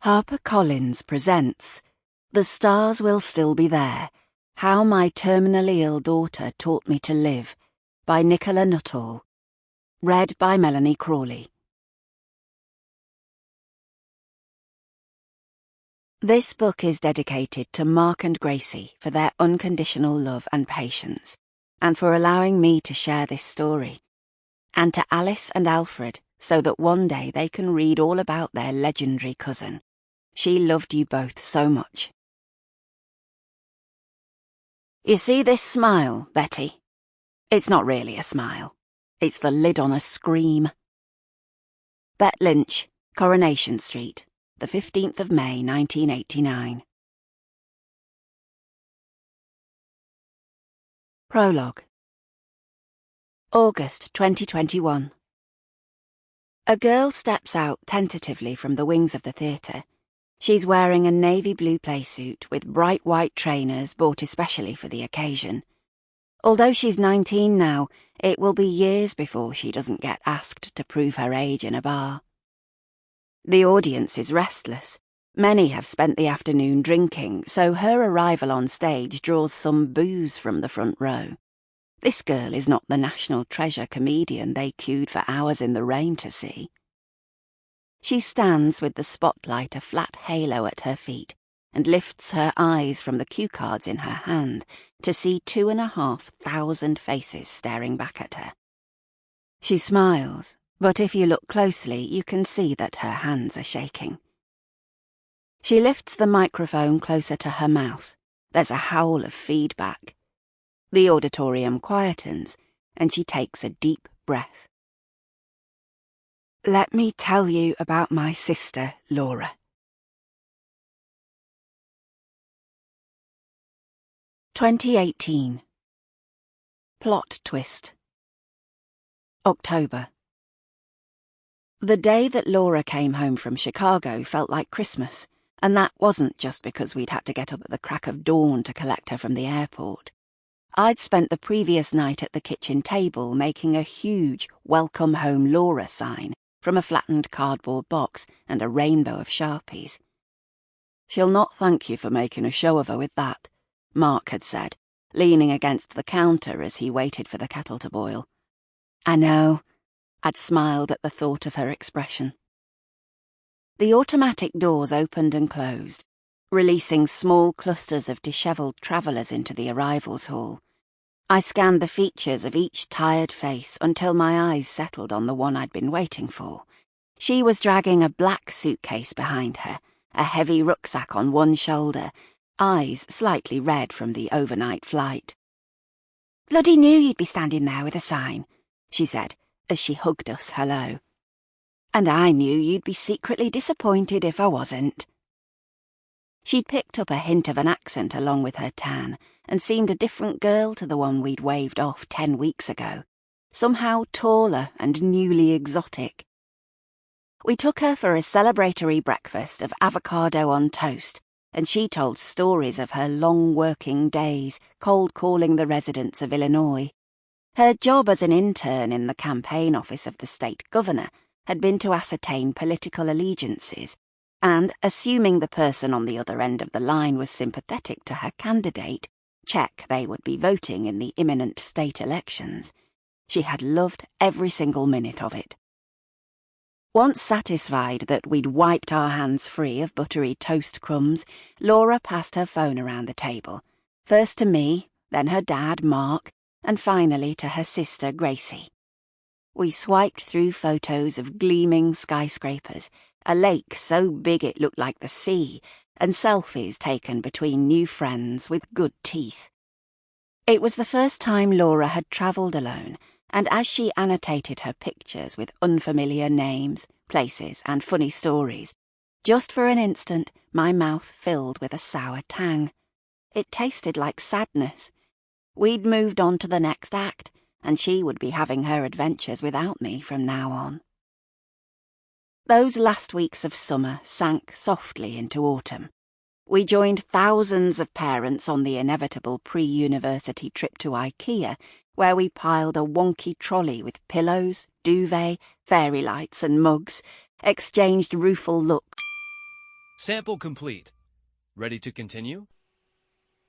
HarperCollins presents The Stars Will Still Be There, How My Terminally Ill Daughter Taught Me to Live, by Nicola Nuttall. Read by Melanie Crawley. This book is dedicated to Mark and Gracie for their unconditional love and patience, and for allowing me to share this story, and to Alice and Alfred so that one day they can read all about their legendary cousin. She loved you both so much. You see this smile, Betty? It's not really a smile. It's the lid on a scream. Bet Lynch, Coronation Street, the 15th of May, 1989. Prologue. August 2021. A girl steps out tentatively from the wings of the theatre. She's wearing a navy blue playsuit with bright white trainers bought especially for the occasion. Although she's 19 now, it will be years before she doesn't get asked to prove her age in a bar. The audience is restless. Many have spent the afternoon drinking, so her arrival on stage draws some boos from the front row. This girl is not the national treasure comedian they queued for hours in the rain to see. She stands with the spotlight a flat halo at her feet and lifts her eyes from the cue cards in her hand to see 2,500 faces staring back at her. She smiles, but if you look closely, you can see that her hands are shaking. She lifts the microphone closer to her mouth. There's a howl of feedback. The auditorium quietens, and she takes a deep breath. Let me tell you about my sister, Laura. (2018) Plot twist. October. The day that Laura came home from Chicago felt like Christmas, and that wasn't just because we'd had to get up at the crack of dawn to collect her from the airport. I'd spent the previous night at the kitchen table making a huge Welcome Home Laura sign from a flattened cardboard box and a rainbow of Sharpies. She'll not thank you for making a show of her with that, Mark had said, leaning against the counter as he waited for the kettle to boil. I know. I'd smiled at the thought of her expression. The automatic doors opened and closed, releasing small clusters of dishevelled travellers into the arrivals hall. I scanned the features of each tired face until my eyes settled on the one I'd been waiting for. She was dragging a black suitcase behind her, a heavy rucksack on one shoulder, eyes slightly red from the overnight flight. Bloody knew you'd be standing there with a sign, she said, as she hugged us hello. And I knew you'd be secretly disappointed if I wasn't. She'd picked up a hint of an accent along with her tan, and seemed a different girl to the one we'd waved off 10 weeks ago, somehow taller and newly exotic. We took her for a celebratory breakfast of avocado on toast, and she told stories of her long working days cold-calling the residents of Illinois. Her job as an intern in the campaign office of the state governor had been to ascertain political allegiances, and, assuming the person on the other end of the line was sympathetic to her candidate, check they would be voting in the imminent state elections. She had loved every single minute of it. Once satisfied that we'd wiped our hands free of buttery toast crumbs, Laura passed her phone around the table, first to me, then her dad, Mark, and finally to her sister, Gracie. We swiped through photos of gleaming skyscrapers, a lake so big it looked like the sea, and selfies taken between new friends with good teeth. It was the first time Laura had travelled alone, and as she annotated her pictures with unfamiliar names, places, and funny stories, just for an instant my mouth filled with a sour tang. It tasted like sadness. We'd moved on to the next act, and she would be having her adventures without me from now on. Those last weeks of summer sank softly into autumn. We joined thousands of parents on the inevitable pre-university trip to IKEA, where we piled a wonky trolley with pillows, duvet, fairy lights and mugs, exchanged rueful looks. Sample complete. Ready to continue?